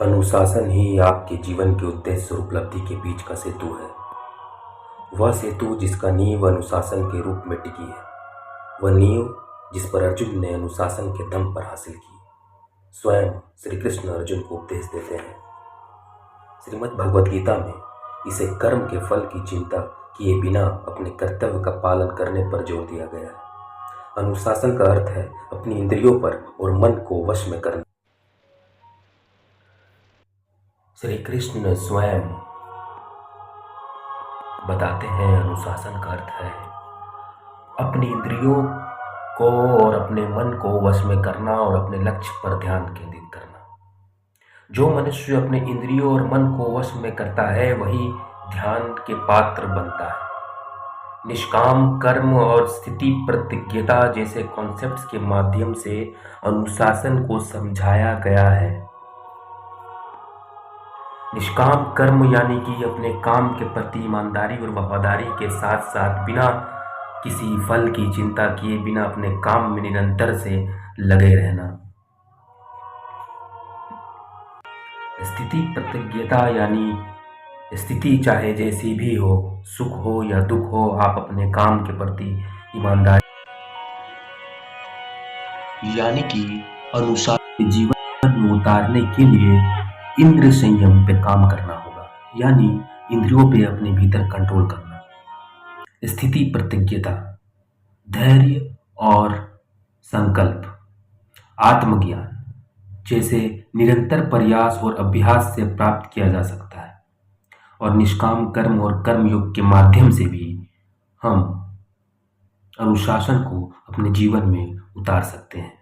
अनुशासन ही आपके जीवन के उद्देश्य और उपलब्धि के बीच का सेतु है। वह सेतु जिसका नींव अनुशासन के रूप में टिकी है, वह नींव जिस पर अर्जुन ने अनुशासन के दम पर हासिल की। स्वयं श्री कृष्ण अर्जुन को उपदेश देते हैं। श्रीमद् भगवद गीता में इसे कर्म के फल की चिंता किए बिना अपने कर्तव्य का पालन करने पर जोर दिया गया है। अनुशासन का अर्थ है अपनी इंद्रियों पर और मन को वश में करना। श्री कृष्ण स्वयं बताते हैं अनुशासन का अर्थ है अपनी इंद्रियों को और अपने मन को वश में करना और अपने लक्ष्य पर ध्यान केंद्रित करना। जो मनुष्य अपने इंद्रियों और मन को वश में करता है वही ध्यान के पात्र बनता है। निष्काम कर्म और स्थिति प्रतिज्ञता जैसे कॉन्सेप्ट्स के माध्यम से अनुशासन को समझाया गया है। निष्काम कर्म यानी कि अपने काम के प्रति ईमानदारी और वफादारी के साथ साथ बिना किसी फल की चिंता किए बिना अपने काम में निरंतर से लगे रहना। स्थिति प्रतिज्ञता यानी स्थिति चाहे जैसी भी हो, सुख हो या दुख हो, आप अपने काम के प्रति ईमानदारी यानी कि अनुशासन जीवन में उतारने के लिए इंद्रिय संयम पे काम करना होगा, यानी इंद्रियों पे अपने भीतर कंट्रोल करना। स्थिति प्रतिज्ञता धैर्य और संकल्प, आत्मज्ञान जैसे निरंतर प्रयास और अभ्यास से प्राप्त किया जा सकता है। और निष्काम कर्म और कर्मयोग के माध्यम से भी हम अनुशासन को अपने जीवन में उतार सकते हैं।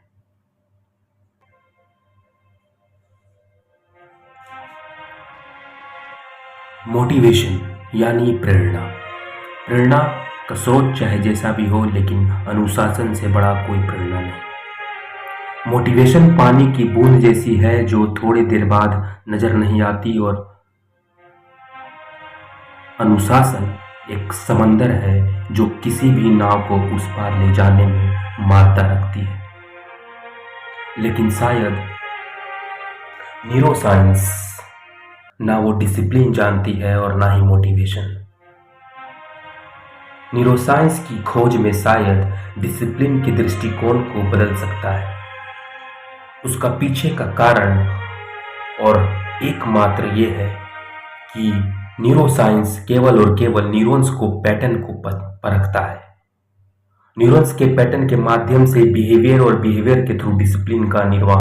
मोटिवेशन यानी प्रेरणा। प्रेरणा का स्रोत चाहे जैसा भी हो, लेकिन अनुशासन से बड़ा कोई प्रेरणा नहीं। मोटिवेशन पानी की बूंद जैसी है जो थोड़ी देर बाद नजर नहीं आती, और अनुशासन एक समंदर है जो किसी भी नाव को उस पार ले जाने में मारता रखती है। लेकिन शायद न्यूरोसाइंस ना वो डिसिप्लिन जानती है और ना ही मोटिवेशन। न्यूरोसाइंस की खोज में शायद डिसिप्लिन के दृष्टिकोण को बदल सकता है। उसका पीछे का कारण और एकमात्र ये है कि न्यूरोसाइंस केवल और केवल न्यूरॉन्स को पैटर्न को परखता है। न्यूरॉन्स के पैटर्न के माध्यम से बिहेवियर और बिहेवियर के थ्रू डिसिप्लिन का निर्वाह